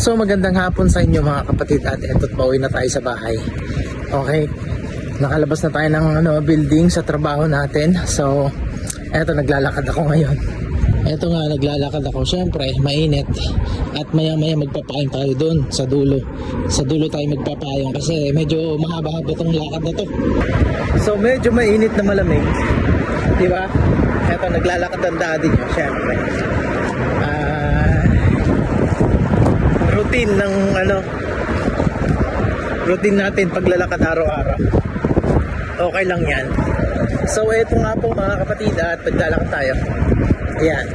So magandang hapon sa inyo mga kapatid, at eto't pauwi na tayo sa bahay. Okay, nakalabas na tayo ng building sa trabaho natin. So eto, naglalakad ako ngayon. Eto nga, naglalakad ako. Syempre mainit, at maya maya magpapayong tayo doon sa dulo. Sa dulo tayo magpapayong kasi medyo mahaba-haba tong lakad na to. So medyo mainit na malamig, diba? Eto, naglalakad ang daddy nyo. Syempre routine ng routine natin paglalakad araw-araw. Okay lang yan. So eto nga po mga kapatid, at paglalakad tayo. Ayan,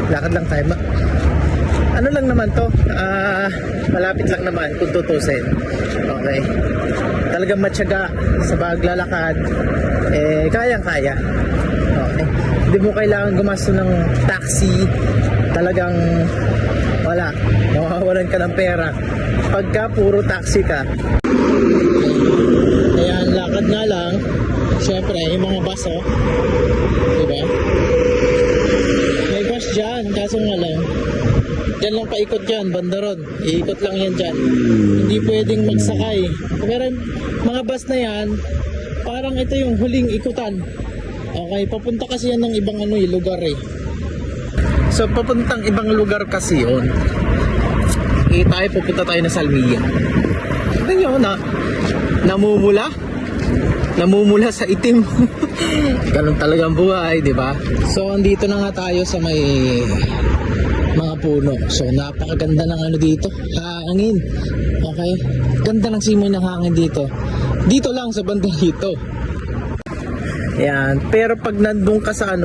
lakad lang tayo. Ano lang naman to, malapit lang naman kung tutusin. Okay, talagang matyaga sa paglalakad, kayang-kaya. Okay, hindi mo kailangan gumasto ng taxi. Talagang wala, mawawalan ka ng pera pagka puro taxi ka. Ayan, lakad nga lang. Syempre yung mga bus, diba? May bus dyan, kaso nga lang dyan lang paikot yan, bandaron, iikot lang yan dyan, hindi pwedeng magsakay. Pero mga bus na yan, parang ito yung huling ikutan. Okay, papunta kasi yan ng ibang lugar So papuntang ibang lugar kasi yun. Tayo pupunta tayo na Salmiya. Tignan nyo na namumula sa itim. Ganun talagang buhay, di ba? So andito na nga tayo sa may mga puno. So napakaganda ng dito, hangin. Okay, ganda ng simoy ng hangin dito. Dito lang sa banda dito. Yan, pero pag nandun ka sa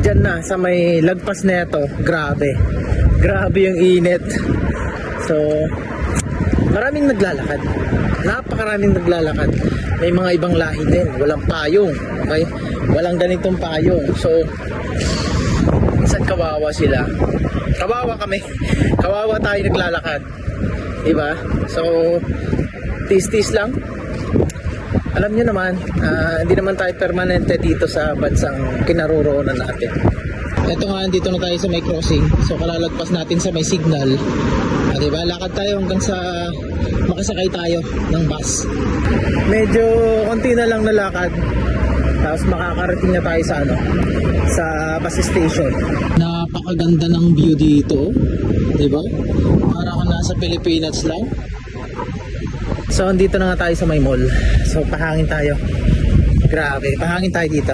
dyan na sa may lagpas na ito, grabe yung init. So maraming naglalakad, napakaraming naglalakad. May mga ibang lahi din, walang payong. Okay, walang ganitong payong. So minsan kawawa sila, kawawa kami. Kawawa tayo naglalakad, diba? So tis-tis lang. Alam nyo naman, hindi naman tayo permanente dito sa bansang kinaroroonan natin. Ito nga, dito na tayo sa may crossing. So kalalagpas natin sa may signal, diba? Lakad tayo hanggang sa makasakay tayo ng bus. Medyo konti na lang nalakad, tapos makakarating na tayo sa sa bus station. Napakaganda ng view dito, diba? Para ka nasa Pilipinas lang. So andito na nga tayo sa may mall. So pahangin tayo. Grabe, pahangin tayo dito.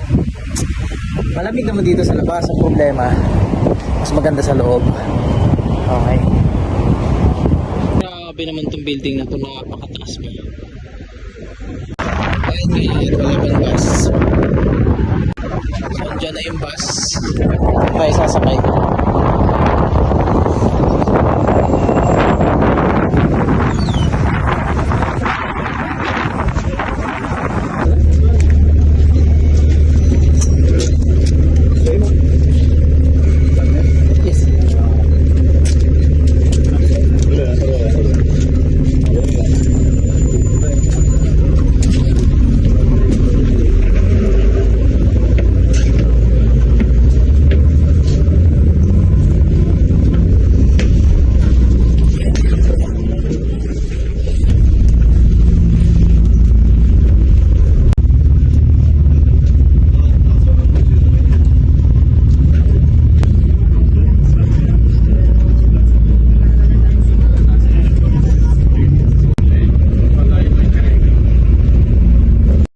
Malamig naman dito sa labas. Ang problema, mas maganda sa loob. Okay. Grabe naman tong building na to, napakataas mo. Ayun ngayon, wala pang bus. So andyan na yung bus. Tayo sasakay.